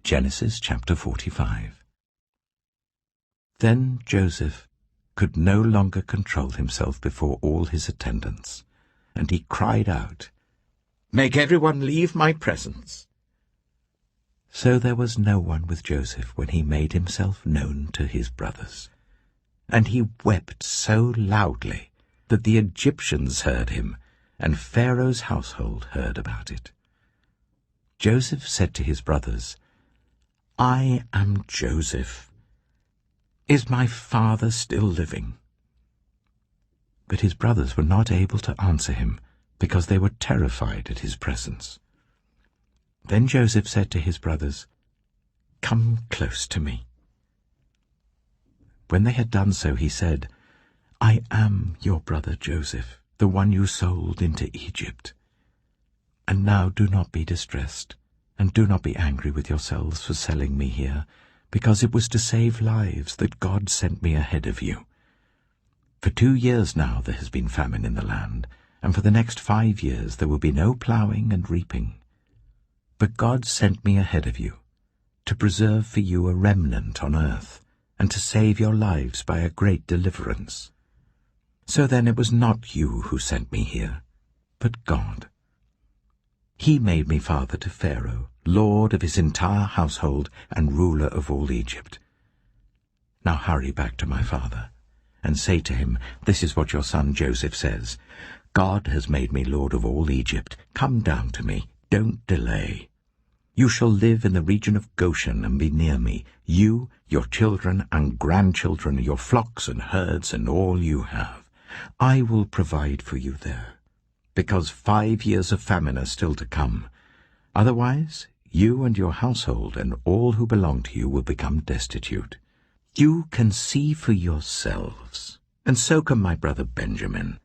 Genesis chapter 45. Then Joseph could no longer control himself before all his attendants, and he cried out, "Make everyone leave my presence." So there was no one with Joseph when he made himself known to his brothers. And he wept so loudly that the Egyptians heard him, and Pharaoh's household heard about it. Joseph said to his brothers, "I am Joseph. Is my father still living?" But his brothers were not able to answer him, because they were terrified at his presence. Then Joseph said to his brothers, "Come close to me." When they had done so, he said, "I am your brother Joseph, the one you sold into Egypt. And now do not be distressed, and do not be angry with yourselves for selling me here, because it was to save lives that God sent me ahead of you. For 2 years now there has been famine in the land, and for the next 5 years there will be no plowing and reaping. But God sent me ahead of you, to preserve for you a remnant on earth, and to save your lives by a great deliverance. So then it was not you who sent me here, but God. He made me father to Pharaoh, lord of his entire household and ruler of all Egypt. Now hurry back to my father, and say to him, 'This is what your son Joseph says. God has made me lord of all Egypt. Come down to me. Don't delay. You shall live in the region of Goshen and be near me, you, your children and grandchildren, your flocks and herds, and all you have. I will provide for you there, because 5 years of famine are still to come. Otherwise, you and your household and all who belong to you will become destitute. You can see for yourselves, and so can my brother Benjamin,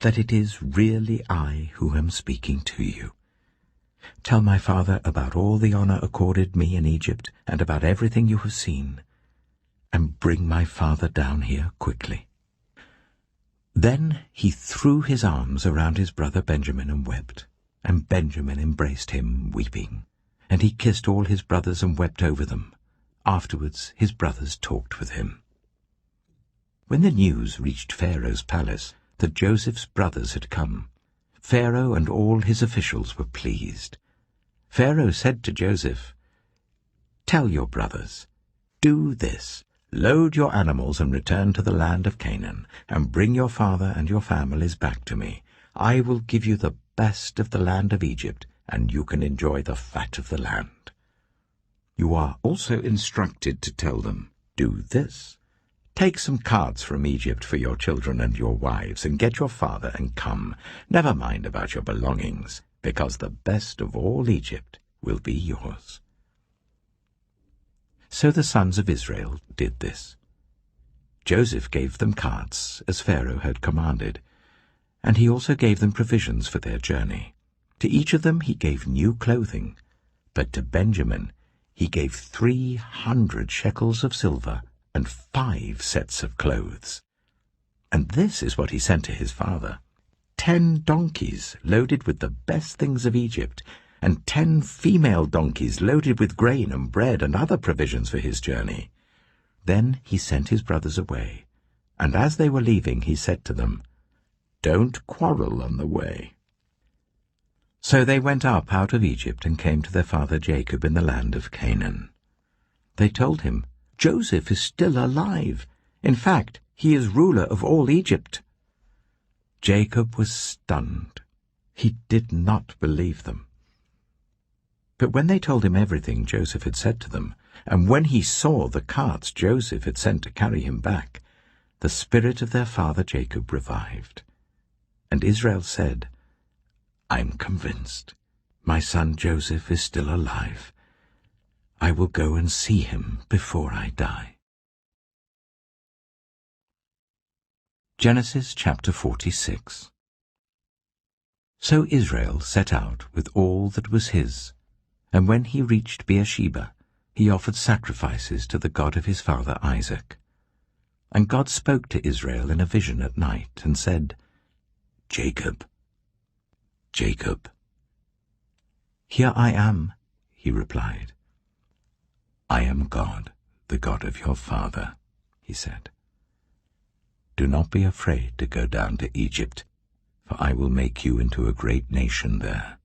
that it is really I who am speaking to you. Tell my father about all the honor accorded me in Egypt and about everything you have seen, and bring my father down here quickly." Then he threw his arms around his brother Benjamin and wept, and Benjamin embraced him, weeping, and he kissed all his brothers and wept over them. Afterwards his brothers talked with him. When the news reached Pharaoh's palace that Joseph's brothers had come, Pharaoh and all his officials were pleased. Pharaoh said to Joseph, "Tell your brothers, do this. Load your animals and return to the land of Canaan, and bring your father and your families back to me. I will give you the best of the land of Egypt, and you can enjoy the fat of the land." You are also instructed to tell them, "Do this. Take some carts from Egypt for your children and your wives, and get your father and come. Never mind about your belongings, because the best of all Egypt will be yours." So the sons of Israel did this. Joseph gave them carts, as Pharaoh had commanded, and he also gave them provisions for their journey. To each of them he gave new clothing, but to Benjamin he gave 300 shekels of silver and 5 sets of clothes. And this is what he sent to his father: 10 donkeys loaded with the best things of Egypt, and 10 female donkeys loaded with grain and bread and other provisions for his journey. Then he sent his brothers away, and as they were leaving he said to them, "Don't quarrel on the way." So they went up out of Egypt and came to their father Jacob in the land of Canaan. They told him, "Joseph is still alive. In fact, he is ruler of all Egypt." Jacob was stunned. He did not believe them. But when they told him everything Joseph had said to them, and when he saw the carts Joseph had sent to carry him back, the spirit of their father Jacob revived. And Israel said, "I'm convinced. My son Joseph is still alive. I will go and see him before I die." Genesis chapter 46. So Israel set out with all that was his, and when he reached Beersheba, he offered sacrifices to the God of his father Isaac. And God spoke to Israel in a vision at night, and said, "Jacob, Jacob." "Here I am," he replied. "I am God, the God of your father," he said. "Do not be afraid to go down to Egypt, for I will make you into a great nation there.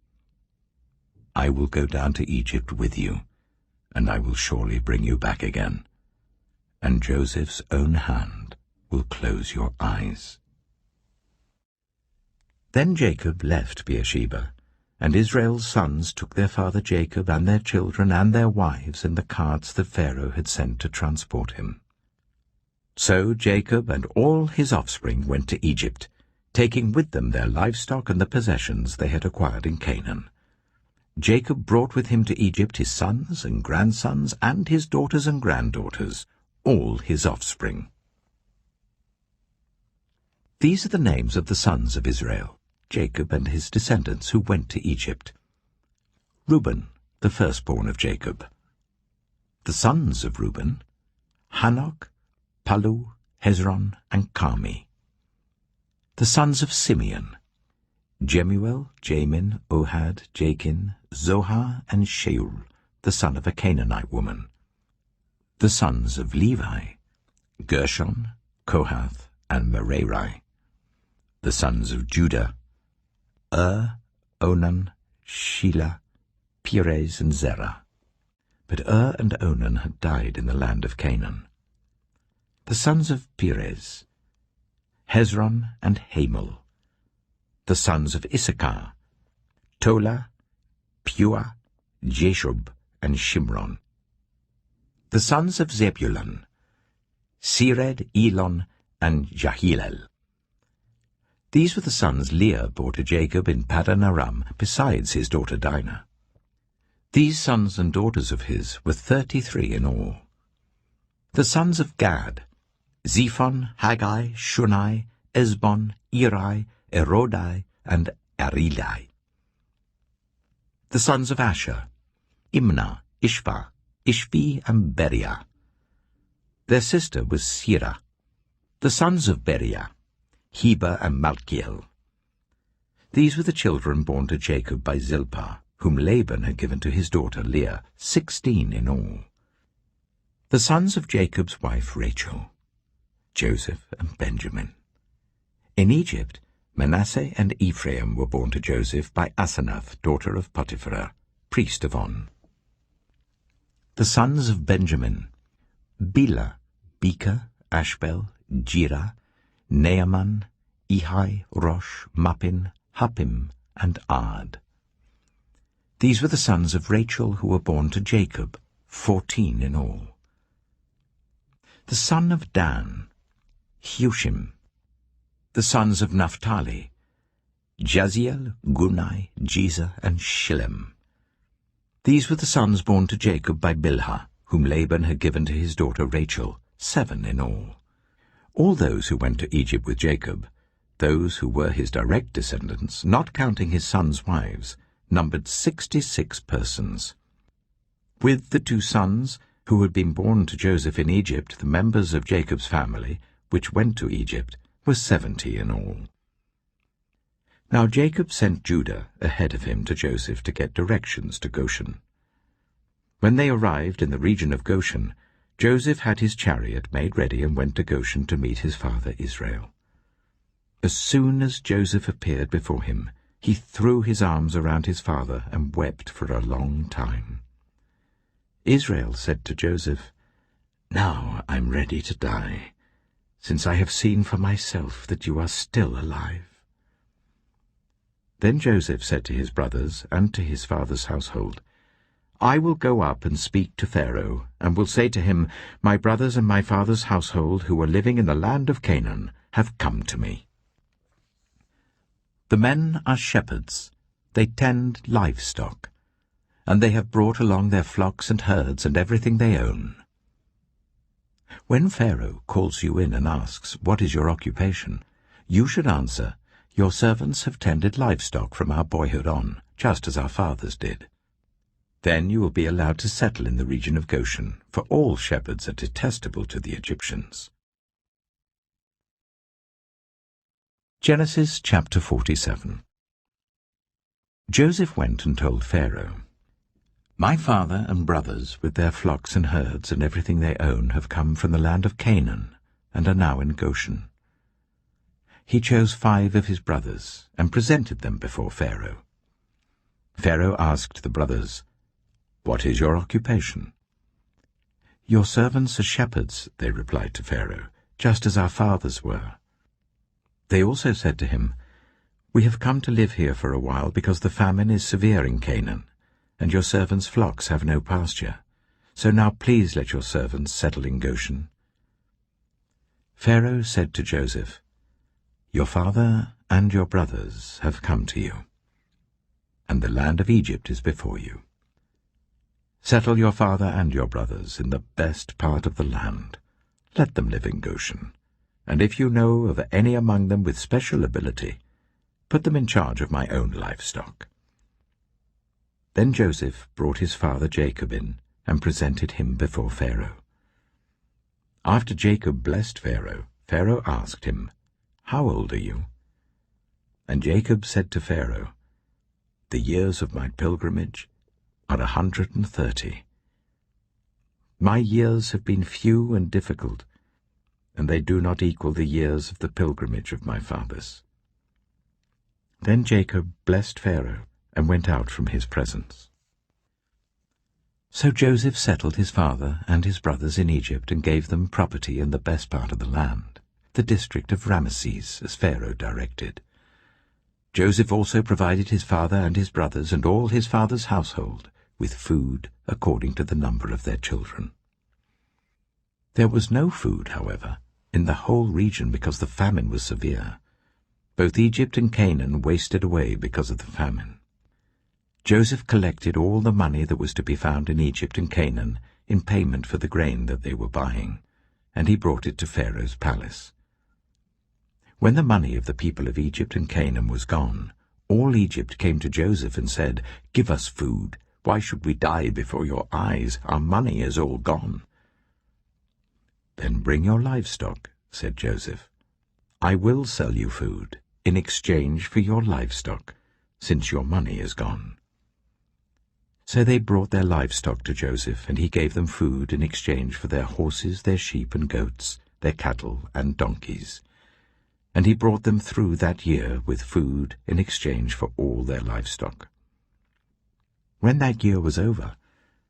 I will go down to Egypt with you, and I will surely bring you back again, and Joseph's own hand will close your eyes." Then Jacob left Beersheba, and Israel's sons took their father Jacob and their children and their wives in the carts that Pharaoh had sent to transport him. So Jacob and all his offspring went to Egypt, taking with them their livestock and the possessions they had acquired in Canaan. Jacob brought with him to Egypt his sons and grandsons and his daughters and granddaughters, all his offspring. These are the names of the sons of Israel, Jacob and his descendants who went to Egypt. Reuben, the firstborn of Jacob. The sons of Reuben, Hanok, Palu, Hezron, and Carmi. The sons of Simeon, Jemuel, Jamin, Ohad, Jachin, Zohar, and Sheul, the son of a Canaanite woman. The sons of Levi, Gershon, Kohath, and Merari. The sons of Judah, Onan, Shelah, Perez, and Zerah. But and Onan had died in the land of Canaan. The sons of Perez, Hezron and Hamul. The sons of Issachar, Tola, Pua, Jeshub, and Shimron. The sons of Zebulun, Sered, Elon, and Jahilel. These were the sons Leah bore to Jacob in Paddan Aram, besides his daughter Dinah. These sons and daughters of his were 33 in all. The sons of Gad, Zephon, Haggai, Shunai, Esbon, Eri, Erodai, and Arilai. The sons of Asher, Imnah, Ishva, Ishvi, and Beriah. Their sister was Sirah. The sons of Beriah, Heber and Malkiel. These were the children born to Jacob by Zilpah, whom Laban had given to his daughter Leah, 16 in all. The sons of Jacob's wife Rachel, Joseph and Benjamin. In Egypt, Manasseh and Ephraim were born to Joseph by Asenath, daughter of Potiphar, priest of On. The sons of Benjamin, Bela, Becher, Ashbel, Jirah, Naaman, Ehi, Rosh, Mappin, Huppim, and Ard. These were the sons of Rachel who were born to Jacob, 14 in all. The son of Dan, Hushim. The sons of Naphtali, Jaziel, Gunai, Jezer, and Shillem. These were the sons born to Jacob by Bilhah, whom Laban had given to his daughter Rachel, 7 in all. All those who went to Egypt with Jacob, those who were his direct descendants, not counting his sons' wives, numbered 66 persons. With the 2 sons who had been born to Joseph in Egypt, the members of Jacob's family, which went to Egypt, were 70 in all. Now Jacob sent Judah ahead of him to Joseph to get directions to Goshen. When they arrived in the region of Goshen, Joseph had his chariot made ready and went to Goshen to meet his father Israel. As soon as Joseph appeared before him, he threw his arms around his father and wept for a long time. Israel said to Joseph, "Now I'm ready to die, since I have seen for myself that you are still alive." Then Joseph said to his brothers and to his father's household, "I will go up and speak to Pharaoh, and will say to him, 'My brothers and my father's household, who are living in the land of Canaan, have come to me. The men are shepherds, they tend livestock, and they have brought along their flocks and herds and everything they own.' When Pharaoh calls you in and asks, 'What is your occupation?' you should answer, 'Your servants have tended livestock from our boyhood on, just as our fathers did.' Then you will be allowed to settle in the region of Goshen, for all shepherds are detestable to the Egyptians." Genesis chapter 47. Joseph went and told Pharaoh, My father and brothers, with their flocks and herds and everything they own, have come from the land of Canaan and are now in Goshen. He chose 5 of his brothers and presented them before Pharaoh. Pharaoh asked the brothers, "What is your occupation?" "Your servants are shepherds," they replied to Pharaoh, "just as our fathers were." They also said to him, "We have come to live here for a while because the famine is severe in Canaan, and your servants' flocks have no pasture. So now please let your servants settle in Goshen." Pharaoh said to Joseph, "Your father and your brothers have come to you, and the land of Egypt is before you. Settle your father and your brothers in the best part of the land. Let them live in Goshen, and if you know of any among them with special ability, put them in charge of my own livestock." Then Joseph brought his father Jacob in and presented him before Pharaoh. After Jacob blessed Pharaoh, Pharaoh asked him, "How old are you?" And Jacob said to Pharaoh, "The years of my pilgrimage are 130. My years have been few and difficult, and they do not equal the years of the pilgrimage of my fathers." Then Jacob blessed Pharaoh and went out from his presence. So Joseph settled his father and his brothers in Egypt and gave them property in the best part of the land, the district of Ramesses, as Pharaoh directed. Joseph also provided his father and his brothers and all his father's household with food according to the number of their children. There was no food, however, in the whole region because the famine was severe. Both Egypt and Canaan wasted away because of the famine. Joseph collected all the money that was to be found in Egypt and Canaan in payment for the grain that they were buying, and he brought it to Pharaoh's palace. When the money of the people of Egypt and Canaan was gone, all Egypt came to Joseph and said, "Give us food. Why should we die before your eyes? Our money is all gone." "Then bring your livestock," said Joseph. "I will sell you food in exchange for your livestock, since your money is gone." So they brought their livestock to Joseph, and he gave them food in exchange for their horses, their sheep and goats, their cattle and donkeys. And he brought them through that year with food in exchange for all their livestock. When that year was over,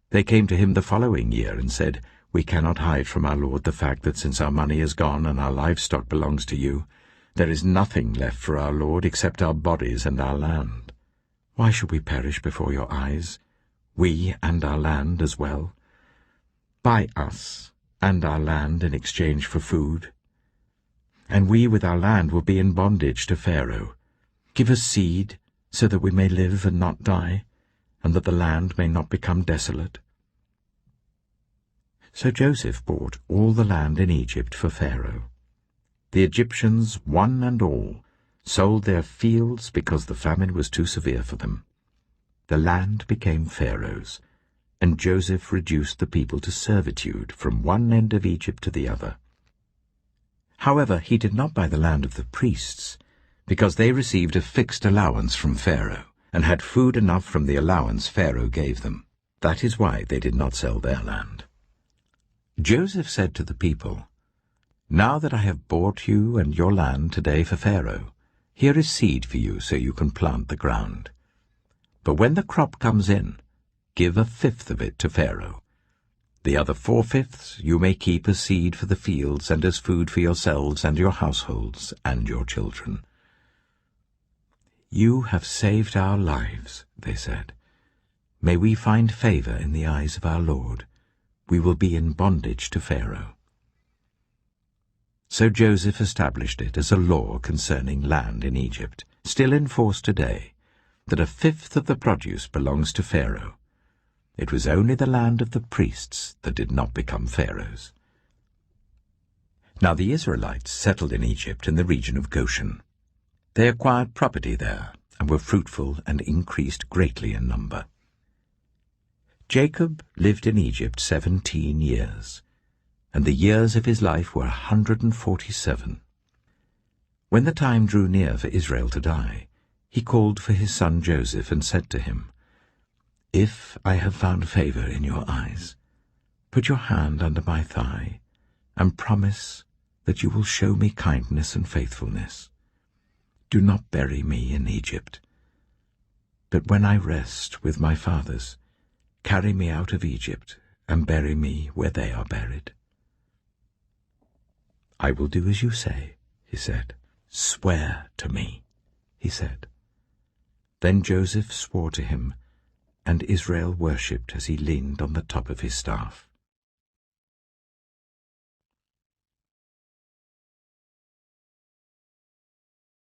they came to him the following year and said, "We cannot hide from our lord the fact that since our money is gone and our livestock belongs to you, there is nothing left for our lord except our bodies and our land. Why should we perish before your eyes, we and our land as well? Buy us and our land in exchange for food, and we with our land will be in bondage to Pharaoh. Give us seed, so that we may live and not die, and that the land may not become desolate." So Joseph bought all the land in Egypt for Pharaoh. The Egyptians, one and all, sold their fields because the famine was too severe for them. The land became Pharaoh's, and Joseph reduced the people to servitude from one end of Egypt to the other. However, he did not buy the land of the priests, because they received a fixed allowance from Pharaoh, and had food enough from the allowance Pharaoh gave them. That is why they did not sell their land. Joseph said to the people, "Now that I have bought you and your land today for Pharaoh, here is seed for you so you can plant the ground. But when the crop comes in, give 1/5 of it to Pharaoh. The other 4/5 you may keep as seed for the fields and as food for yourselves and your households and your children." "You have saved our lives," they said. "May we find favor in the eyes of our Lord. We will be in bondage to Pharaoh." So Joseph established it as a law concerning land in Egypt, still in force today, that 1/5 of the produce belongs to Pharaoh. It was only the land of the priests that did not become Pharaoh's. Now the Israelites settled in Egypt in the region of Goshen. They acquired property there, and were fruitful and increased greatly in number. Jacob lived in Egypt 17 years, and the years of his life were 147. When the time drew near for Israel to die, he called for his son Joseph and said to him, If I have found favor in your eyes, put your hand under my thigh, and promise that you will show me kindness and faithfulness. Do not bury me in Egypt, but when I rest with my fathers, carry me out of Egypt, and bury me where they are buried." "I will do as you say," he said. "Swear to me," he said. Then Joseph swore to him, and Israel worshipped as he leaned on the top of his staff.